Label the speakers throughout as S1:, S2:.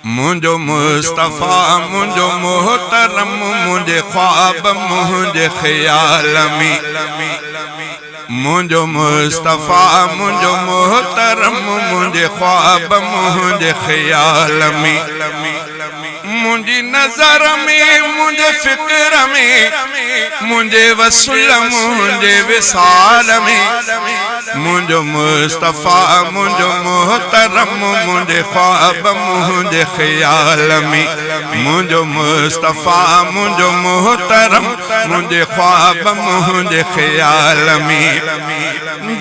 S1: मुझो मुस्तफ़ा मुझो मोहतरम मुझे ख्वाब मुझे ख्याल में मुझो मुस्तफ़ा मुझो मोहतरम मुझे ख्वाब मुझे ख्याल में मुझी नजर में मुझे फिक्र में मुझे वसूल मुझे विसाल में मुझो मुस्तफ़ा मुझो मोहतरम मुझे ख्वाब मुझे ख्याल में मुझो मुस्तफ़ा मुझो मोहतरम मुझे ख्वाब मुझे ख्याल में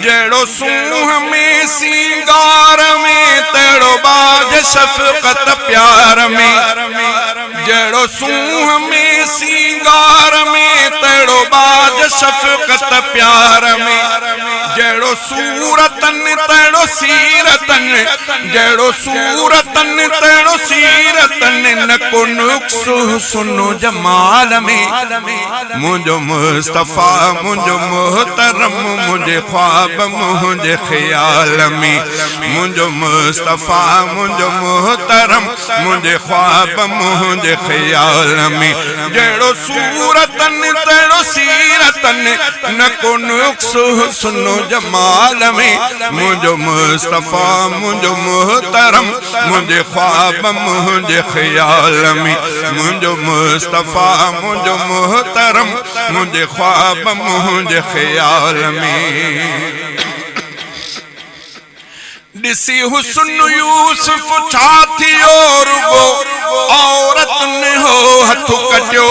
S1: जड़ो सूह में सिंगार में तेड़ो बाज शफ़क़त प्यार में जड़ो सूह में सिंगार में तेड़ो बाज शफ़क़त प्यार में जड़ो सूरतन तेड़ो सीरतन जड़ो सूरतन तेड़ो सीरतन न को नुक्स सुनो जमाल में मुझो मुस्तफ़ा मुझो मोहतरम मुझे ख्वाब मुझे ख्याल में मुझो मुस्तफ़ा मुझो मोहतरम मुझे ख्वाब मुझे ख्याल में जड़ो सूरतन तेड़ो सीरतन न को नुक्स सुनो जमाल में मुझो मुस्तफ़ा मुझो मोहतरम मुझे ख्वाब मुझे ख्याल में मुझो मुस्तफ़ा मुझो मोहतरम मुझे ख्वाब मुझे ख्याल में दिसी हुस्न यूसुफ छाती और वो औरत ने हो हथ कटियो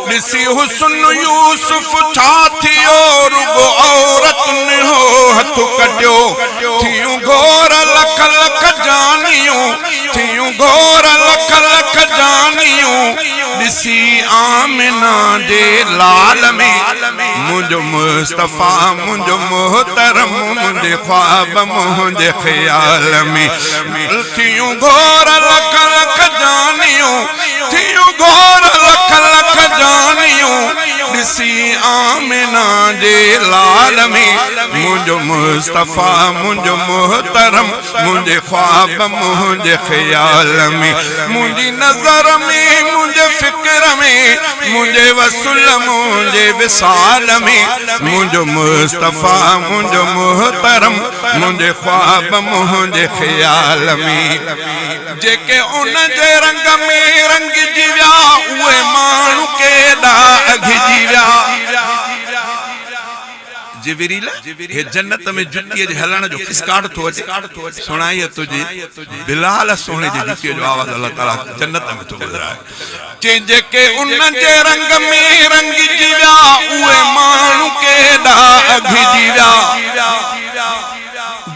S1: दिसी हुस्न यूसुफ छाती और वो औरत ने हो हथ कटियो थियूं घोर लख लख जानियूं थियूं घोर लख लख जानियूं दिसी आमिना जे लाल में मुझो मुस्तफ़ा मुझो मोहतरम मुझे ख्वाब मुझे ख्याल में थियूं घोर लख लख जानियूं थियूं घोर लख लख जानियूं दिसी आमिना जे लाल में मुझो मुस्तफ़ा मुझो मोहतरम मुझे ख्वाब मुझे ख्याल में मुझी नजर में मुझे फिक्र में मुझे वसूल मुझे विसाल में मुझो मुस्तफ़ा मुझो मोहतरम मुझे ख्वाब मुझे ख्याल में जेके उन जे रंग में रंग जीव्या उहे माण्हू केॾा अघिजी विया जिबरील हे जन्नत में जुत्तीअ जे हलण जो किसकाट थो अचे सुणाई तुझे बिलाल सोने जी जुत्तीअ जो आवाज़ अल्लाह ताला जन्नत में थो ॿुधाए जे जेके उन जे रंग में रंग जीव्या उहे माण्हू केॾा अघिजी विया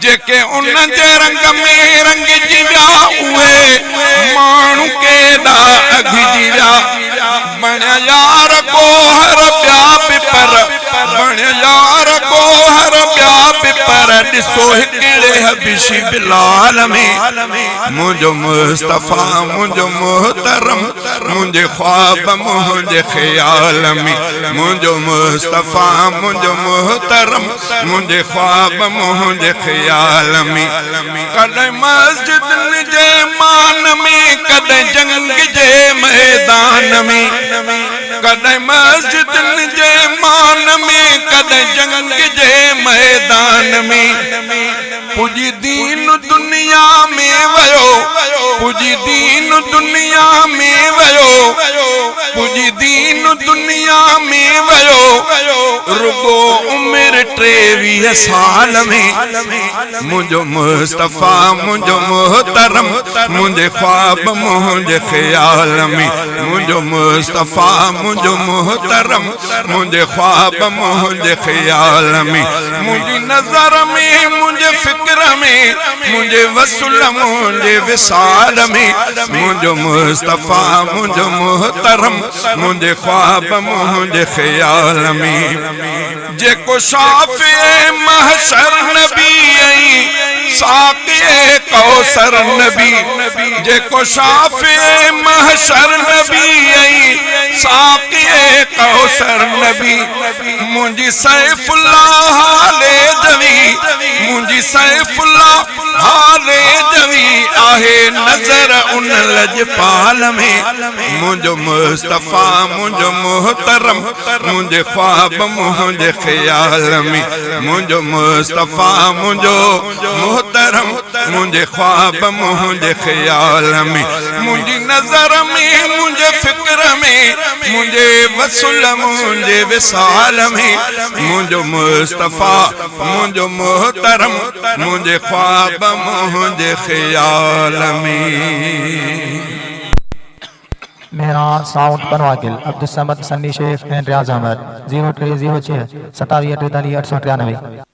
S1: जेके उन जे रंग में रंग जीव्या उहे माण्हू केॾा अघिजी विया बणिया यार गोहर ॿिया पिपर बणिया यार गोहर ॿिया पिपर ॾिसो हिकिड़े हबीशी बिलाल में मुझो मुस्तफ़ा मुझो मोहतरम मुझे ख्वाब मुझे ख्याल में मुझो मुस्तफ़ा मुझो मोहतरम मुझे ख्वाब मुझे ख्याल में कॾहिं मस्जिद जे मान में कॾहिं जंग जे मैदान में कॾहिं मस्जिद जे मान में कॾहिं जंग जे मैदान में पुजी दीन दुनिया में वयो पुजी दीन दुनिया में वयो पुजी दीन दुनिया में वयो रुगो उम्र 23 साल में मुझो मुस्तफ़ा मुझो मोहतरम मुझे ख्वाब मुझे ख्याल में मुझो मुस्तफ़ा मुझो मोहतरम मुझे ख्वाब मुझे ख्याल में मुझी नजर में मुझे फिक्र में मुझे वसूल मुझे विसाल में मुझो मुस्तफ़ा मुझो मोहतरम मुझे ख्वाब मुझे ख्याल में जेको शाफ़े महशर नबी साक़िए कौसर नबी जेको शाफ़े महशर नबी साक़िए कौसर नबी मुझी सैफुल्लाह हाले जवी मुझी सैफुल्लाह हाले आले जवी आहे नजर उन लजपाल में मुझो मुस्तफा मुझो मोहतरम मुझे ख्वाब मुझे ख्याल में मुझो मुस्तफा मुझो मोहतरम मुझे ख्वाब मुझे ख्याल में मुझी नजर में मुझे फिक्र में मुझे वसूल मुझे विसाल में मुझो मुस्तफा मुझो मोहतरम मुझे ख्वाब मुझे ख्याल में।
S2: मेहरान साउंड बनवाकिल अब्दुल समद सन्नी शेख एंड रियाज अहमद 0306 27 43 893।